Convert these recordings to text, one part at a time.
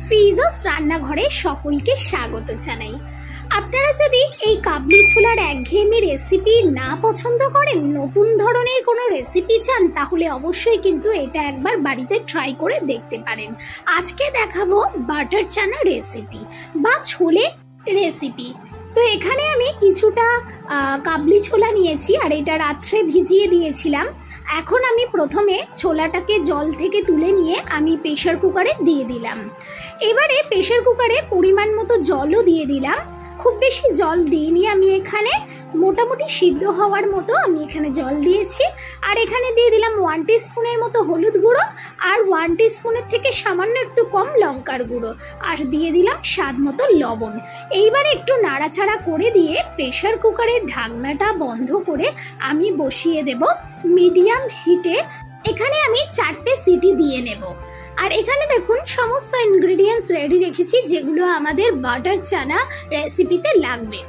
ফিজাস রান্নাঘরে সকলকে স্বাগত জানাই। আপনারা যদি এই কাবলি ছোলার একঘেয়েমি রেসিপি না পছন্দ করেন, নতুন ধরনের কোনো রেসিপি চান, তাহলে অবশ্যই কিন্তু এটা একবার বাড়িতে ট্রাই করে দেখতে পারেন। আজকে দেখাবো বাটার চানা রেসিপি বা ছোলে রেসিপি। তো এখানে আমি কিছুটা কাবলি ছোলা নিয়েছি আর এটা রাত্রে ভিজিয়ে দিয়েছিলাম। এখন আমি প্রথমে ছোলাটাকে জল থেকে তুলে নিয়ে আমি প্রেসার কুকারে দিয়ে দিলাম। এবারে প্রেসার কুকারে পরিমাণ মতো জলও দিয়ে দিলাম। খুব বেশি জল দিইনি, আমি এখানে মোটামুটি সিদ্ধ হওয়ার মতো আমি এখানে জল দিয়েছি। আর এখানে দিয়ে দিলাম 1 টিস্পুনের মতো হলুদ গুঁড়ো আর 1 টিস্পুনের থেকে সামান্য একটু কম লঙ্কার গুঁড়ো, আর দিয়ে দিলাম স্বাদ মতো লবণ। এইবারে একটু নাড়াচাড়া করে দিয়ে প্রেসার কুকারের ঢাকনাটা বন্ধ করে আমি বসিয়ে দেব মিডিয়াম হিটে। এখানে আমি 4টে সিটি দিয়ে নেব। আর এখানে দেখুন সমস্ত ইনগ্রেডিয়েন্টস রেডি রেখেছি যেগুলো আমাদের বাটার চানা রেসিপিতে লাগবে।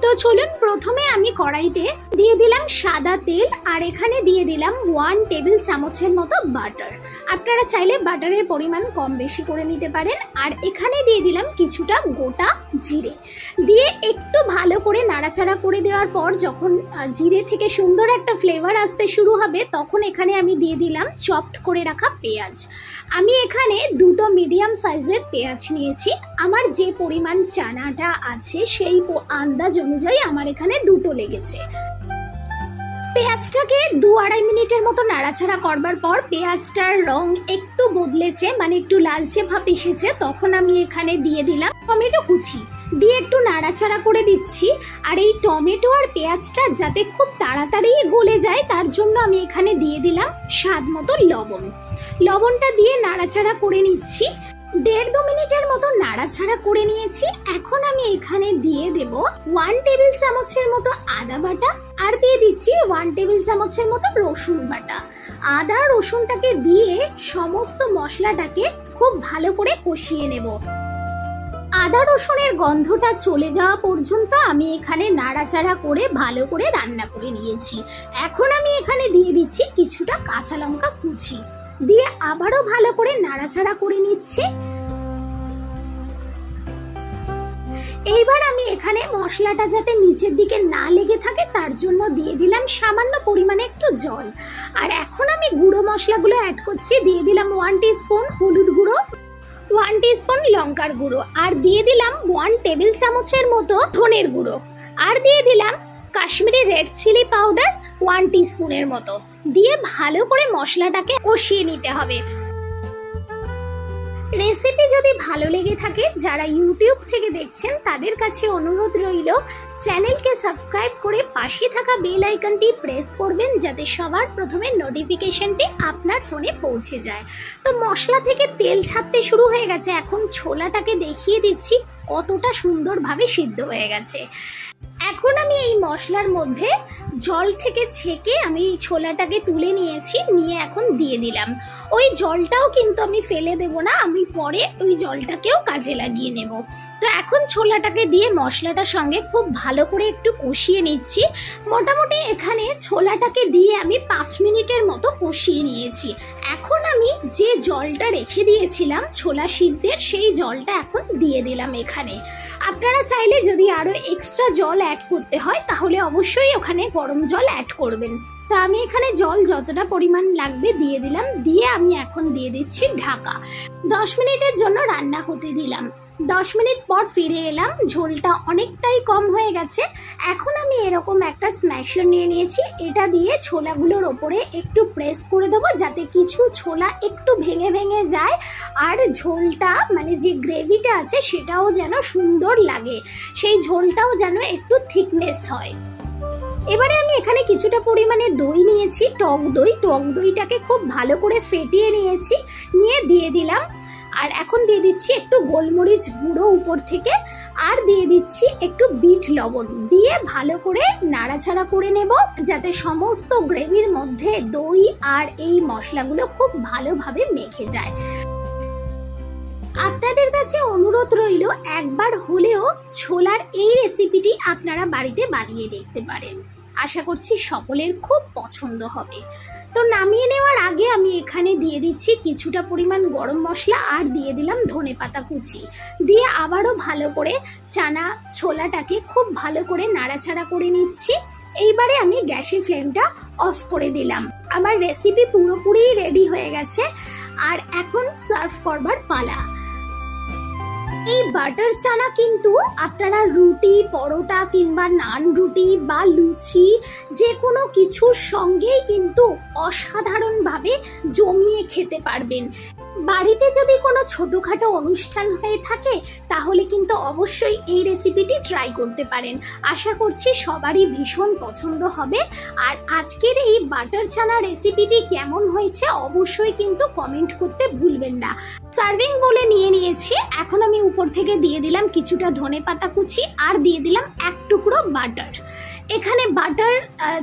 তো চলুন, প্রথমে আমি কড়াইতে দিয়ে দিলাম সাদা তেল আর এখানে দিয়ে দিলাম 1 টেবিল চামচের মতো বাটার। আপনারা চাইলে বাটারের পরিমাণ কম বেশি করে নিতে পারেন। আর এখানে দিয়ে দিলাম কিছুটা গোটা জিরে, দিয়ে একটু ভালো করে নাড়াচাড়া করে দেওয়ার পর যখন জিরে থেকে সুন্দর একটা ফ্লেভার আসতে শুরু হবে, তখন এখানে আমি দিয়ে দিলাম চপড করে রাখা পেঁয়াজ। আমি এখানে 2টো মিডিয়াম সাইজের পেঁয়াজ নিয়েছি। আমার যে পরিমাণ চানাটা আছে সেই আন্দাজ অনুযায়ী আমার এখানে 2টো লেগেছে। পেঁয়াজটাকে 2-2.5 মিনিটের মতো নাড়াচাড়া করবার পর পেঁয়াজটার রং একটু বদলেছে, মানে একটু লালচে ভাব এসেছে, তখন আমি এখানে দিয়ে দিলাম টমেটো কুচি, দিয়ে একটু নাড়াচাড়া করে দিচ্ছি। আর এই টমেটো আর পেঁয়াজটা যাতে খুব তাড়াতাড়ি গলে যায় তার জন্য আমি এখানে দিয়ে দিলাম স্বাদ মতো লবণ। লবণটা দিয়ে নাড়াচাড়া করে নিচ্ছি। 1.5-2 মিনিটের মতো নাড়াচাড়া করে নিয়েছি। এখন আমি এখানে দিয়ে দেব 1 টেবিল চামচের মতো আদা বাটা আর দিয়ে দিচ্ছি 1 টেবিল চামচের মতো রসুন বাটা। আদা রসুনটাকে দিয়ে সমস্ত মশলাটাকে খুব ভালো করে কষিয়ে নেব। আদা রসুনের গন্ধটা চলে যাওয়া পর্যন্ত আমি এখানে নাড়াচাড়া করে ভালো করে রান্না করে নিয়েছি। এখন আমি এখানে দিয়ে দিচ্ছি কিছুটা কাঁচা লঙ্কা কুচি, দিয়ে আবারও ভালো করে নাড়াচাড়া করে নিচ্ছি। এইবার আমি এখানে মশলাটা যাতে নিচের দিকে না লেগে থাকে তার জন্য দিয়ে দিলাম সামান্য পরিমাণে একটু জল। আর এখন আমি গুঁড়ো মশলাগুলো অ্যাড করছি। দিয়ে দিলাম 1 টিস্পুন হলুদ গুঁড়ো, 1 টিস্পুন লঙ্কার গুঁড়ো, আর দিয়ে দিলাম 1 টেবিল চামচের মতো ধনের গুঁড়ো, আর দিয়ে দিলাম কাশ্মীরি রেড চিলি পাউডার 1 টিস্পুনের মতো, দিয়ে ভালো করে মশলাটাকে কষিয়ে নিতে হবে। রেসিপি যদি ভালো লেগে থাকে, যারা ইউটিউব থেকে দেখছেন তাদের কাছে অনুরোধ রইল চ্যানেলকে সাবস্ক্রাইব করে পাশে থাকা বেল আইকনটি প্রেস করবেন যাতে সবার প্রথমে নোটিফিকেশনটি আপনার ফোনে পৌঁছে যায়। তো মশলা থেকে তেল ছাড়তে শুরু হয়ে গেছে। এখন ছোলাটাকে দেখিয়ে দিচ্ছি কতটা সুন্দরভাবে সিদ্ধ হয়ে গেছে। এখন আমি এই মশলার মধ্যে জল থেকে ছেঁকে আমি এই ছোলাটাকে তুলে নিয়েছি, নিয়ে এখন দিয়ে দিলাম। ওই জলটাও কিন্তু আমি ফেলে দেব না, আমি পরে ওই জলটাকেও কাজে লাগিয়ে নেব। তো এখন ছোলাটাকে দিয়ে মশলাটার সঙ্গে খুব ভালো করে একটু কষিয়ে নিচ্ছি। মোটামুটি এখানে ছোলাটাকে দিয়ে আমি 5 মিনিটের মতো কষিয়ে নিয়েছি। এখন আমি যে জলটা রেখে দিয়েছিলাম ছোলা সিদ্ধের, সেই জলটা এখন দিয়ে দিলাম এখানে। আপনারা চাইলে যদি আরও এক্সট্রা জল অ্যাড করতে হয় তাহলে অবশ্যই ওখানে গরম জল অ্যাড করবেন। তো আমি এখানে জল যতটা পরিমাণ লাগবে দিয়ে দিলাম, দিয়ে আমি এখন দিয়ে দিচ্ছি ঢাকা। 10 মিনিটের জন্য রান্না হতে দিলাম। 10 মিনিট পর ফিরে এলাম। ঝোলটা অনেকটাই কম হয়ে গেছে। এখন আমি এরকম একটা স্ম্যাশার নিয়ে নিয়েছি, এটা দিয়ে ছোলাগুলোর ওপরে একটু প্রেস করে দেবো যাতে কিছু ছোলা একটু ভেঙে ভেঙে যায়, আর ঝোলটা মানে যে গ্রেভিটা আছে সেটাও যেন সুন্দর লাগে, সেই ঝোলটাও যেন একটু থিকনেস হয়। এবারে আমি এখানে কিছুটা পরিমাণে দই নিয়েছি, টক দই। টক দইটাকে খুব ভালো করে ফেটিয়ে নিয়েছি, নিয়ে দিয়ে দিলাম। আর এখন দিয়ে দিচ্ছি একটু গোলমরিচ গুঁড়ো উপর থেকে, আর দিয়ে দিচ্ছি একটু বিট লবণ, দিয়ে ভালো করে নাড়াচাড়া করে নেব যাতে সমস্ত গ্রেভির মধ্যে দই আর এই মশলাগুলো খুব ভালোভাবে মেখে যায়। আপনাদের কাছে অনুরোধ রইল একবার হলেও ছোলার এই রেসিপিটি আপনারা বাড়িতে বানিয়ে দেখতে পারেন। আশা করছি সকলের খুব পছন্দ হবে। তো নামিয়ে নেওয়ার আগে আমি এখানে দিয়ে দিচ্ছি কিছুটা পরিমাণ গরম মশলা আর দিয়ে দিলাম ধনেপাতা কুচি, দিয়ে আবারও ভালো করে চানা ছোলাটাকে খুব ভালো করে নাড়াচাড়া করে নিচ্ছি। এইবারে আমি গ্যাসের ফ্লেমটা অফ করে দিলাম। আমার রেসিপি পুরোপুরি রেডি হয়ে গেছে, আর এখন সার্ভ করবার পালা। এই বাটার চানা কিন্তু আপনারা রুটি, পরোটা কিংবা নান রুটি বা লুচি যে কোনো কিছুর সঙ্গেই কিন্তু অসাধারণভাবে জমিয়ে খেতে পারবেন। বাড়িতে যদি কোনো ছোটোখাটো অনুষ্ঠান হয়ে থাকে তাহলে কিন্তু অবশ্যই এই রেসিপিটি ট্রাই করতে পারেন। আশা করছি সবারই ভীষণ পছন্দ হবে। আর আজকের এই বাটার চানা রেসিপিটি কেমন হয়েছে অবশ্যই কিন্তু কমেন্ট করতে ভুলবেন না। সার্ভিং বলে নিয়ে নিয়েছি, এখন আমি উপর থেকে দিয়ে দিলাম কিছুটা ধনেপাতা কুচি আর দিয়ে দিলাম এক টুকরো বাটার। এখানে বাটার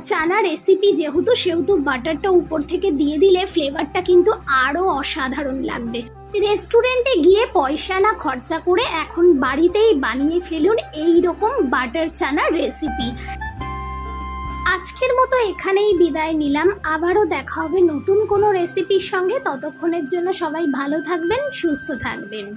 চানা রেসিপি যেহেতু, সেহেতু বাটারটা উপর থেকে দিয়ে দিলে ফ্লেভারটা কিন্তু আরও অসাধারণ লাগবে। রেস্টুরেন্টে গিয়ে পয়সা না খরচা করে এখন বাড়িতেই বানিয়ে ফেলুন এই রকম বাটার চানা রেসিপি। আজকের মতো এখানেই বিদায় নিলাম, আবারও দেখা হবে নতুন কোনো রেসিপির সঙ্গে। ততক্ষণের জন্য সবাই ভালো থাকবেন, সুস্থ থাকবেন।